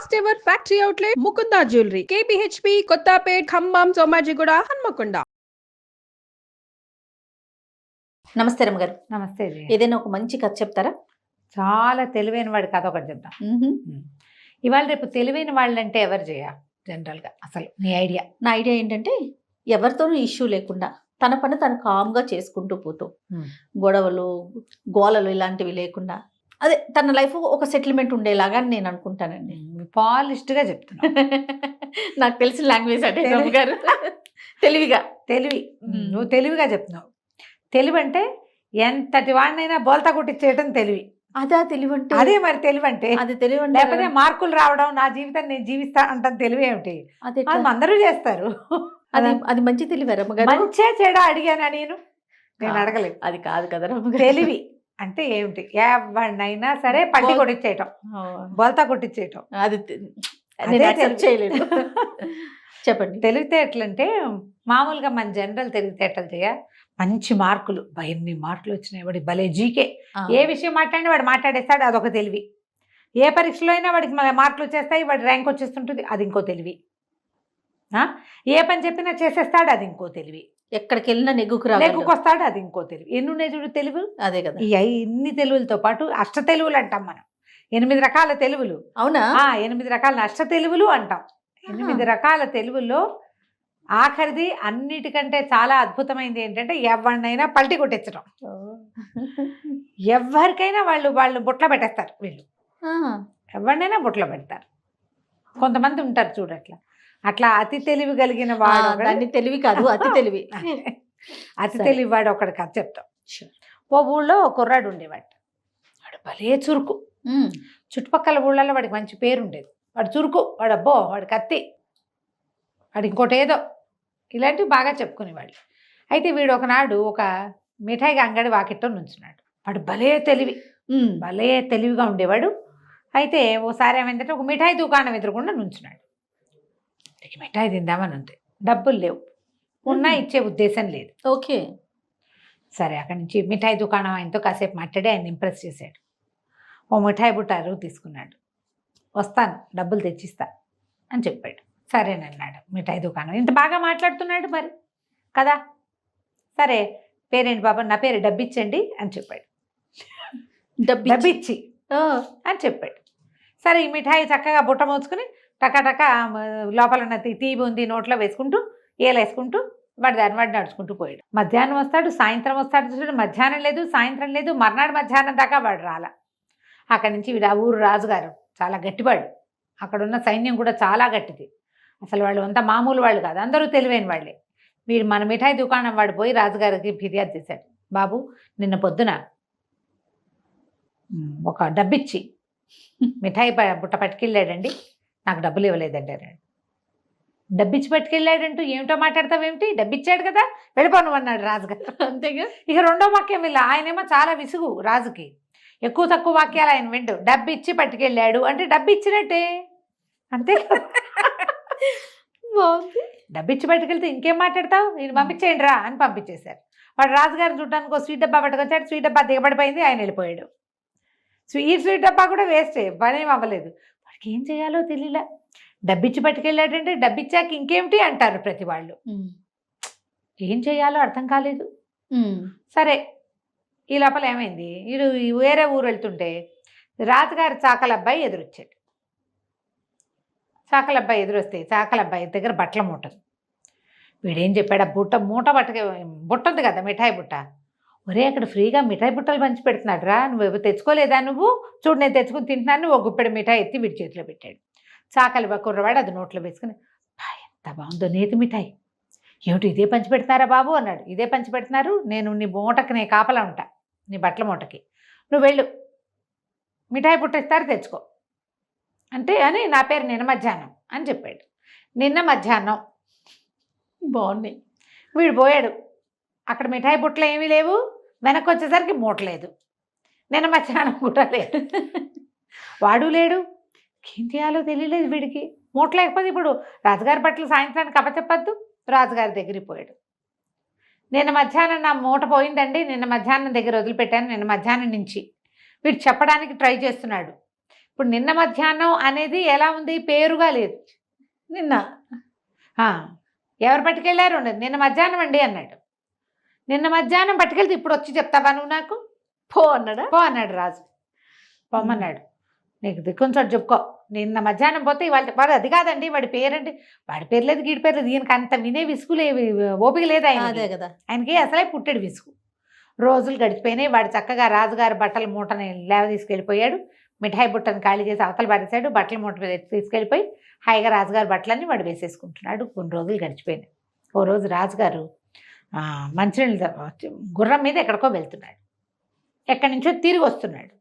First ever factory outlet Mukunda jewellery KPHB Kothapet Khammam Somajiguda Hanamkonda. నమస్తే రమ్మగారు. నమస్తే జీ. ఏదైనా ఒక మంచి కథ చెప్తారా? చాలా తెలివైన వాడి కథ ఒకటి చెప్తాం. ఇవాళ రేపు తెలివైన వాళ్ళంటే ఎవరు చేయ జనరల్గా అసలు నీ ఐడియా? నా ఐడియా ఏంటంటే ఎవరితోనూ ఇష్యూ లేకుండా తన పని తను కామ్గా చేసుకుంటూ పోతూ గొడవలు గోలలు ఇలాంటివి లేకుండా అదే తన లైఫ్ ఒక సెటిల్మెంట్ ఉండేలాగా నేను అనుకుంటానండి. పాలిష్డ్గా చెప్తున్నా. నాకు తెలిసిన లాంగ్వేజ్ అంటే రమ్మగారు. తెలివిగా తెలివి నువ్వు తెలివిగా చెప్తున్నావు. తెలివి అంటే ఎంతటి వాడినైనా బోల్తా కొట్టించేయటం తెలివి. అదా తెలివి అంటే? అదే మరి తెలివి అంటే. అది తెలివి అంటే లేకపోతే మార్కులు రావడం, నా జీవితాన్ని నేను జీవిస్తా అంటాను తెలివి ఏమిటి? అది అందరూ చేస్తారు. అది అది మంచి తెలివి రమ్మగారు. మంచే చెడా అడిగానా నేను అడగలేదు. అది కాదు కదా రమ్మగారు. తెలివి అంటే ఏమిటి? ఎవరినైనా సరే పట్టి కొట్టించేయటం, బోల్తా కొట్టించేయటం. అది చేయలేదు. చెప్పండి. తెలివితేటలంటే మామూలుగా మన జనరల్ తెలివితేటలు చేయ మంచి మార్కులు, ఎన్ని మార్కులు వచ్చినాయి వాడి భలే జీకే. ఏ విషయం మాట్లాడినా వాడు మాట్లాడేస్తాడు, అదొక తెలివి. ఏ పరీక్షలో అయినా వాడికి మార్కులు వచ్చేస్తాయి, వాడి ర్యాంక్ వచ్చేస్తుంటుంది, అది ఇంకో తెలివి. ఏ పని చెప్పినా చేసేస్తాడు, అది ఇంకో తెలివి. ఎక్కడికి వెళ్ళినా నెగ్గుకొస్తాడు, అది ఇంకో తెలివి. ఎన్ని ఉన్నాయి చూడు తెలుగు. అదే కదా. ఇన్ని తెలుగులతో పాటు అష్ట తెలుగులు అంటాం మనం. 8 రకాల తెలుగులు. అవునా? 8 రకాల అష్ట తెలుగులు అంటాం. 8 రకాల తెలుగుల్లో ఆఖరిది అన్నిటికంటే చాలా అద్భుతమైనది ఏంటంటే ఎవరినైనా పల్టీ కొట్టించడం. ఎవరికైనా వాళ్ళు బుట్ల పెట్టేస్తారు. వీళ్ళు ఎవరినైనా బుట్ల పెడతారు. కొంతమంది ఉంటారు చూడట్లా. అట్లా అతి తెలివి కలిగిన వాడు, దాన్ని తెలివి కాదు అతి తెలివి. అతి తెలివి వాడు ఒకటి కథ చెప్తాం. ఓ ఊళ్ళో కుర్రాడు ఉండేవాడు. వాడు భలే చురుకు. చుట్టుపక్కల ఊళ్ళల్లో వాడికి మంచి పేరు ఉండేది. వాడు చురుకు, వాడు అబ్బో, వాడు కత్తి, వాడు ఇంకోటి ఏదో, ఇలాంటివి బాగా చెప్పుకునేవాళ్ళు. అయితే వీడు ఒకనాడు ఒక మిఠాయి అంగడి వాకిట్లో నుంచున్నాడు. వాడు భలే తెలివిగా ఉండేవాడు. అయితే ఓసారి ఏమైందంటే ఒక మిఠాయి దుకాణం ఎదురుకుండా నుంచున్నాడు. మిఠాయి తిందామని ఉంది, డబ్బులు లేవు, ఉన్నా ఇచ్చే ఉద్దేశం లేదు. ఓకే సరే, అక్కడి నుంచి మిఠాయి దుకాణం ఆయనతో కాసేపు మాట్లాడి ఆయన ఇంప్రెస్ చేశాడు. ఓ మిఠాయి బుట్టారు తీసుకున్నాడు. వస్తాను, డబ్బులు తెచ్చిస్తా అని చెప్పాడు. సరేనన్నాడు. మిఠాయి దుకాణం ఇంత బాగా మాట్లాడుతున్నాడు మరి కదా. సరే, పేరేంటి బాబా? నా పేరు డబ్బిచ్చండి అని చెప్పాడు. డబ్బిచ్చి అని చెప్పాడు. సరే, ఈ మిఠాయి చక్కగా బుట్ట మోసుకుని టకాటక లోపల ఉన్న తీపి ఉంది నోట్లో వేసుకుంటూ ఏలేసుకుంటూ వాడి నడుచుకుంటూ పోయాడు. మధ్యాహ్నం వస్తాడు, సాయంత్రం వస్తాడు. చూసాడు, మధ్యాహ్నం లేదు, సాయంత్రం లేదు, మర్నాడు మధ్యాహ్నం దాకా వాడు రాలా. అక్కడి నుంచి వీడు ఆ ఊరు రాజుగారు చాలా గట్టివాడు. అక్కడున్న సైన్యం కూడా చాలా గట్టిది. అసలు వాళ్ళు అంతా మామూలు వాళ్ళు కాదు, అందరూ తెలివైన వాళ్ళే. వీడు మన మిఠాయి దుకాణం వాడు పోయి రాజుగారికి ఫిర్యాదు చేశాడు. బాబు, నిన్న పొద్దున ఒక డబ్బిచ్చి మిఠాయి బుట్ట పట్టుకెళ్ళాడండి, నాకు డబ్బులు ఇవ్వలేదండి అన్నాడు. డబ్బిచ్చి పట్టుకెళ్ళాడంటూ ఏమిటో మాట్లాడతావేమిటి? డబ్బిచ్చాడు కదా, వెళ్ళిపోను అన్నాడు రాజుగారు. అంతేగా. ఇక రెండో వాక్యం ఇలా. ఆయనేమో చాలా విసుగు రాజుకి. ఎక్కువ తక్కువ వాక్యాలు ఆయన విండు. డబ్బిచ్చి పట్టుకెళ్ళాడు అంటే డబ్బు ఇచ్చినట్టే, అంతే. బాగుంది. డబ్బిచ్చి పట్టుకెళ్తే ఇంకేం మాట్లాడతావు, నేను పంపించేయండి రా అని పంపించేశారు. వాడు రాజుగారిని చూడడానికి ఒక స్వీట్ డబ్బా పట్టుకొచ్చాడు. స్వీట్ డబ్బా దిగబడిపోయింది, ఆయన వెళ్ళిపోయాడు. స్వీట్ డబ్బా కూడా వేస్టే, పనేం అవ్వలేదు. వాడికి ఏం చేయాలో తెలియలే. డబ్బిచ్చి పట్టుకెళ్ళాడంటే డబ్బిచ్చాక ఇంకేమిటి అంటారు ప్రతి వాళ్ళు. ఏం చేయాలో అర్థం కాలేదు. సరే, ఈ లోపల ఏమైంది, వీడు వేరే ఊరు వెళ్తుంటే రాజుగారి చాకలబ్బాయి ఎదురొచ్చాడు. చాకలబ్బాయి ఎదురొస్తే చాకలబ్బాయి దగ్గర బట్టల మూట. వీడేం చెప్పాడు, ఆ మూట బుట్ట ఉంది కదా, మిఠాయి బుట్ట. ఒరే, అక్కడ ఫ్రీగా మిఠాయి బుట్టలు పంచి పెడుతున్నాడు రా, నువ్వు తెచ్చుకోలేదా? నువ్వు చూడు, నేను తెచ్చుకుని తింటున్నాను. ఒక గుప్పెడు మిఠాయి ఎత్తి వీడి చేతిలో పెట్టాడు. చాకలి కుర్రవాడు అది నోట్లో వేసుకుని, ఎంత బాగుందో నేతి మిఠాయి, ఏమిటి ఇదే పంచి పెడుతున్నారా బాబు అన్నాడు. ఇదే పంచి పెడుతున్నారు, నేను నీ మూటకి నేను కాపలా ఉంటా, నీ బట్టల మూటకి, నువ్వు వెళ్ళు, మిఠాయి బుట్ట ఇస్తారు తెచ్చుకో అంటే అని నా పేరు నిన్న మధ్యాహ్నం అని చెప్పాడు. నిన్న మధ్యాహ్నం బాగుంది. వీడు పోయాడు. అక్కడ మిఠాయి బుట్టలు ఏమీ లేవు, వెనక్కి వచ్చేసరికి మూట లేదు, నిన్న మధ్యాహ్నం కూడా లేదు, వాడు లేడు. ఏం చేయాలో తెలియలేదు వీడికి. మూట లేకపోతే ఇప్పుడు రాజుగారి బట్టలు సాయంత్రానికి అప్పచెప్పద్దు. రాజుగారి దగ్గరికి పోయాడు. నిన్న మధ్యాహ్నం నా మూట పోయిందండి, నిన్న మధ్యాహ్నం దగ్గర వదిలిపెట్టాను, నిన్న మధ్యాహ్నం నుంచి వీడు చెప్పడానికి ట్రై చేస్తున్నాడు. ఇప్పుడు నిన్న మధ్యాహ్నం అనేది ఎలా ఉంది, పేరుగా లేదు. నిన్న ఆ, ఎవరు పట్టుకెళ్ళారు, నిన్న మధ్యాహ్నం అండి అన్నాడు. నిన్న మధ్యాహ్నం పట్టుకెళ్తే ఇప్పుడు వచ్చి చెప్తావా నువ్వు నాకు? పో అన్నాడా? పో అన్నాడు రాజు. పొమ్మన్నాడు. నీకు దిక్కుంచోటి చెప్పుకో. నిన్న మధ్యాహ్నం పోతే ఇవాళ వాడు అది కాదండి, వాడి పేరండి, వాడి పేరు లేదు గీడి పేరు లేదు, ఈయనకి అంత వినే విసుగు ఓపిక లేదు అదే కదా. ఆయనకి అసలే పుట్టాడు విసుగు. రోజులు గడిచిపోయినాయి. వాడు చక్కగా రాజుగారి బట్టల మూటని లేవ తీసుకెళ్ళిపోయాడు. మిఠాయి బుట్టను ఖాళీ చేసి అవతల పడేశాడు. బట్టల మూట మీద తీసుకెళ్ళిపోయి హాయిగా రాజుగారి బట్టలన్నీ వాడు వేసేసుకుంటున్నాడు. కొన్ని రోజులు గడిచిపోయినాయి. ఓ రోజు రాజుగారు మంచినీళ్ళు గుర్రం మీద ఎక్కడికో వెళ్తున్నాడు. ఎక్కడి నుంచో తిరిగి వస్తున్నాడు.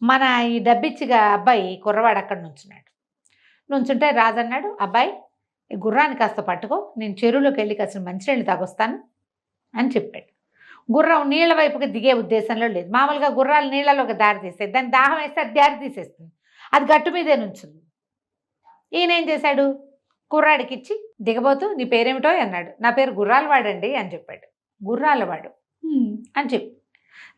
మన ఈ డబ్బిచ్చిగా అబ్బాయి కుర్రవాడు అక్కడ నుంచుంటే రాజు అన్నాడు, అబ్బాయి ఈ గుర్రాన్ని కాస్త పట్టుకో, నేను చెరువులోకి వెళ్ళి కాస్త మంచినీళ్ళు తాగొస్తాను అని చెప్పాడు. గుర్రం నీళ్ళ వైపుకి దిగే ఉద్దేశంలో లేదు. మామూలుగా గుర్రాలు నీళ్ళలోకి దారి తీస్తాయి, దాన్ని దాహం వేస్తే అది దారి తీసేస్తుంది, అది గట్టు మీదే నుంచుంది. ఈయన ఏం చేశాడు, కుర్రాడికి ఇచ్చి దిగబోతూ నీ పేరేమిటో అన్నాడు. నా పేరు గుర్రాలవాడండి అని చెప్పాడు. గుర్రాలవాడు అని చెప్పి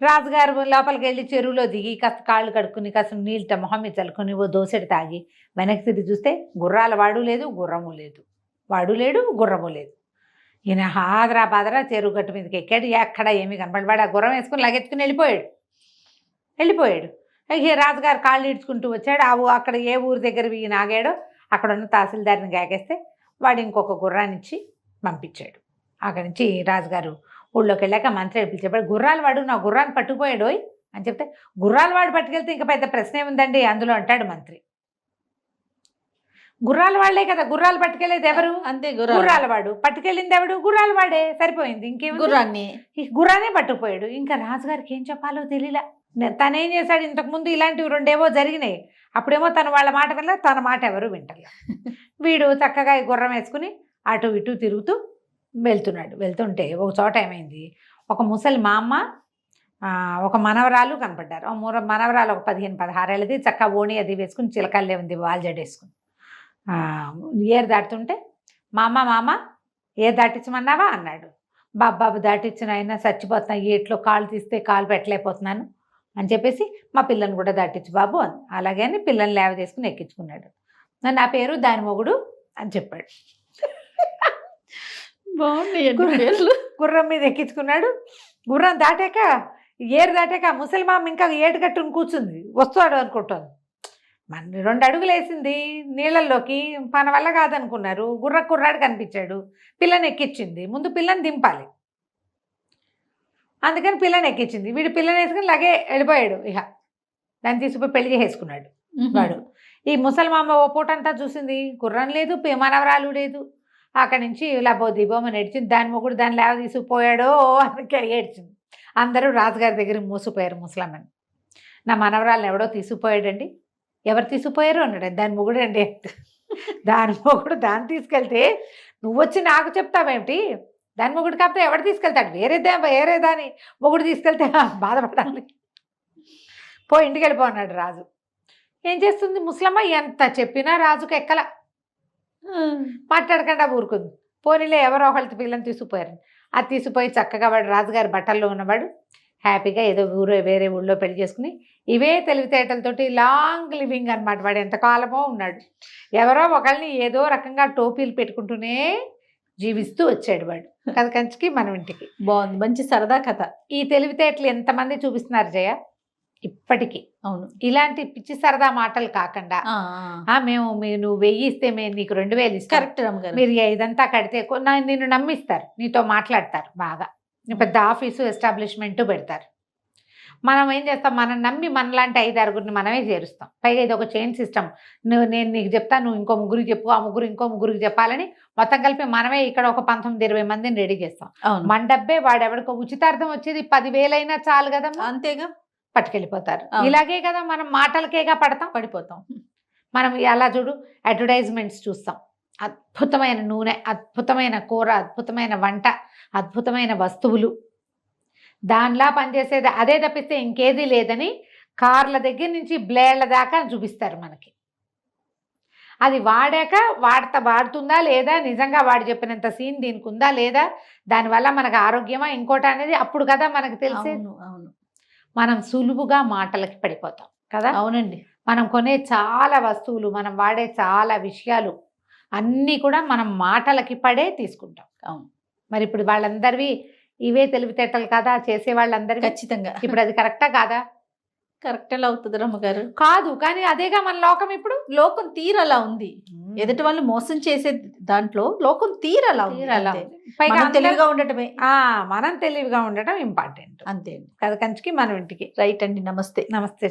రాజుగారు లోపలికి వెళ్ళి చెరువులో దిగి కాస్త కాళ్ళు కడుక్కుని కాస్త నీళ్ళ మొహం మీద చల్లుకొని ఓ దోసెడు తాగి వెనక్కి తిరిగి చూస్తే గుర్రాలవాడు లేదు, గుర్రము లేదు. వాడు లేడు, గుర్రము లేదు. ఈయన హాదరా బాదరా చెరువు గట్టు మీదకి ఎక్కాడు. ఎక్కడ ఏమీ కనపడవాడు. ఆ గుర్రం వేసుకుని లగెత్తుకుని వెళ్ళిపోయాడు. ఇక రాజుగారు కాళ్ళు ఈడ్చుకుంటూ వచ్చాడు. అక్కడ ఏ ఊరి దగ్గర ఈయన ఆగాడో అక్కడ ఉన్న తహసీల్దార్ని గాకేస్తే వాడు ఇంకొక గుర్రాన్ని ఇచ్చి పంపించాడు. అక్కడి నుంచి రాజుగారు ఊళ్ళోకి వెళ్ళాక మంత్రి పిలిచేవాడు, గుర్రాలవాడు నా గుర్రాన్ని పట్టుకుపోయాడు అని చెప్తే, గుర్రాలవాడు పట్టుకెళ్తే ఇంకా పెద్ద ప్రశ్న ఏముందండి అందులో అంటాడు మంత్రి. గుర్రాల వాళ్లే కదా గుర్రాలు పట్టుకెళ్ళేది ఎవరు? అంతే, గుర్రాలవాడు. పట్టుకెళ్ళింది ఎవడు? గుర్రాలవాడే. సరిపోయింది. ఇంకేం గుర్రాన్ని పట్టుకుపోయాడు. ఇంకా రాజుగారికి ఏం చెప్పాలో తెలియలా. తనేం చేశాడు, ఇంతకుముందు ఇలాంటివి రెండేవో జరిగినాయి. అప్పుడేమో తను వాళ్ళ మాట వినలే, తన మాట ఎవరు వింటలే. వీడు చక్కగా ఈ గుర్రం వేసుకుని అటు ఇటు తిరుగుతూ వెళ్తుంటే ఒక చోట ఏమైంది, ఒక ముసలి మా అమ్మ ఒక మనవరాలు కనపడ్డారు. మనవరాలు ఒక 15-16 ఏళ్ళది, చక్కగా ఓణి అది వేసుకుని చిలకల్లే ఉంది, వాల్ జడేసుకుని ఏరు దాటుతుంటే మామ ఏరు దాటించమన్నావా అన్నాడు. బాబు దాటించిన అయినా చచ్చిపోతున్నా, ఏట్లో కాళ్ళు తీస్తే కాలు పెట్టలేకపోతున్నాను అని చెప్పేసి మా పిల్లని కూడా దాటించు బాబు అని. అలాగే అని పిల్లని లేవ తీసుకుని ఎక్కించుకున్నాడు. నా పేరు దాని మొగుడు అని చెప్పాడు. గుర్రం మీద ఎక్కించుకున్నాడు. గుర్రం దాటాక ఏరు దాటాక ముసలిమామ ఇంకా ఏటు కట్టుని కూర్చుంది, వస్తాడు అనుకుంటాను. మన 2 అడుగులు వేసింది నీళ్ళల్లోకి, మన వల్ల కాదనుకున్నారు. కుర్రాడు కనిపించాడు, పిల్లని ఎక్కించింది. ముందు పిల్లని దింపాలి, అందుకని పిల్లని ఎక్కించింది. వీడు పిల్లని వేసుకుని లాగే వెళ్ళిపోయాడు. ఇక దాన్ని తీసుకుపోయి పెళ్లి చేసుకున్నాడు వాడు. ఈ ముసలిమామ ఓ పూటంతా చూసింది, గుర్రం లేదు, మనవరాలు లేదు. అక్కడి నుంచి ఇలా దిబోమని ఏడ్చింది. దాని మొగుడు దాన్ని లేవ తీసుకుపోయాడో అని ఏడ్చింది. అందరూ రాజుగారి దగ్గరికి మోసిపోయారు ముసలమ్మని. నా మనవరాలను ఎవడో తీసుకుపోయాడండి. ఎవరు తీసుకుపోయారు అన్నాడు. దాని మొగుడు అండి. దాని మొగుడు దాన్ని తీసుకెళ్తే నువ్వు వచ్చి నాకు చెప్తావేమిటి? దాని మొగుడు కాకపోతే ఎవడు తీసుకెళ్తాడు? వేరే దాని మొగుడు తీసుకెళ్తే బాధపడాలి. ఇంటికి వెళ్ళిపో అన్నాడు రాజు. ఏం చేస్తుంది ముసలమ్మ? ఎంత చెప్పినా రాజుకు ఎక్కల, మాట్లాడకుండా ఊరుకుంది. పోనీలే ఎవరో ఒకళ్ళ పిల్లని తీసుకుపోయారు. అది తీసుకుపోయి చక్కగా వాడు రాజుగారి బట్టల్లో ఉన్నవాడు హ్యాపీగా ఏదో వేరే ఊళ్ళో పెళ్లి చేసుకుని ఇవే తెలివితేటలతోటి లాంగ్ లివింగ్ అనమాట. వాడు ఎంతకాలమో ఉన్నాడు. ఎవరో ఒకళ్ళని ఏదో రకంగా టోపీలు పెట్టుకుంటూనే జీవిస్తూ వచ్చాడు వాడు. కథ కంచికి మనం ఇంటికి. బాగుంది, మంచి సరదా కథ. ఈ తెలివితేటలు ఎంతమంది చూపిస్తున్నారు జయ ఇప్పటికీ. అవును, ఇలాంటి పిచ్చి సరదా మాటలు కాకుండా నువ్వు 1000 ఇస్తే మేము నీకు 2000 ఇస్తాం, కరెక్ట్ మీరు ఇదంతా కడితే నిన్ను నమ్మిస్తారు, నీతో మాట్లాడతారు బాగా, పెద్ద ఆఫీసు ఎస్టాబ్లిష్మెంట్ పెడతారు. మనం ఏం చేస్తాం, మనం నమ్మి మనలాంటి 5-6 మనమే చేరుస్తాం. పైగా ఇది ఒక చైన్ సిస్టమ్. నేను నీకు చెప్తా, నువ్వు ఇంకో ముగ్గురికి చెప్పు, ఆ ముగ్గురు ఇంకో ముగ్గురికి చెప్పాలని మొత్తం కలిపి మనమే ఇక్కడ ఒక 19-20 మందిని రెడీ చేస్తాం. మన డబ్బే వాడెవడికో ఉచితార్థం వచ్చేది 10,000 అయినా చాలు కదా, అంతేగా, పట్టుకెళ్ళిపోతారు. ఇలాగే కదా మనం మాటలకేగా పడిపోతాం. మనం అలా చూడు, అడ్వర్టైజ్మెంట్స్ చూస్తాం. అద్భుతమైన నూనె, అద్భుతమైన కూర, అద్భుతమైన వంట, అద్భుతమైన వస్తువులు, దానిలా పనిచేసేది అదే తప్పిస్తే ఇంకేదీ లేదని కార్ల దగ్గర నుంచి బ్లేడ్ల దాకా చూపిస్తారు మనకి. అది వాడాక వాడుతుందా లేదా, నిజంగా వాడు చెప్పినంత సీన్ దీనికి ఉందా లేదా, దానివల్ల మనకు ఆరోగ్యమా ఇంకోటి అనేది అప్పుడు కదా మనకు తెలిసేది. అవును, మనం సులువుగా మాటలకి పడిపోతాం కదా. అవునండి, మనం కొనే చాలా వస్తువులు, మనం వాడే చాలా విషయాలు అన్నీ కూడా మనం మాటలకి పడే తీసుకుంటాం. అవును. మరి ఇప్పుడు వాళ్ళందరివి ఇవే తెలివితేటలు కదా చేసే వాళ్ళందరివి. ఖచ్చితంగా ఇప్పుడు అది కరెక్టా కాదా? కరెక్ట్ ఎలా అవుతుంది రమ్మగారు? కాదు, కానీ అదేగా మన లోకం ఇప్పుడు. లోకం తీరలా ఉంది. ఎదుటి వాళ్ళు మోసం చేసే దాంట్లో లోకం తీరలా ఉంది. తీరలా అంతే. ఉంది. పైగా మనం తెలివిగా ఉండటమే మనం తెలివిగా ఉండటం ఇంపార్టెంట్. అంతే అండి. కథ కంచికి మనం ఇంటికి. రైట్ అండి. నమస్తే. నమస్తే.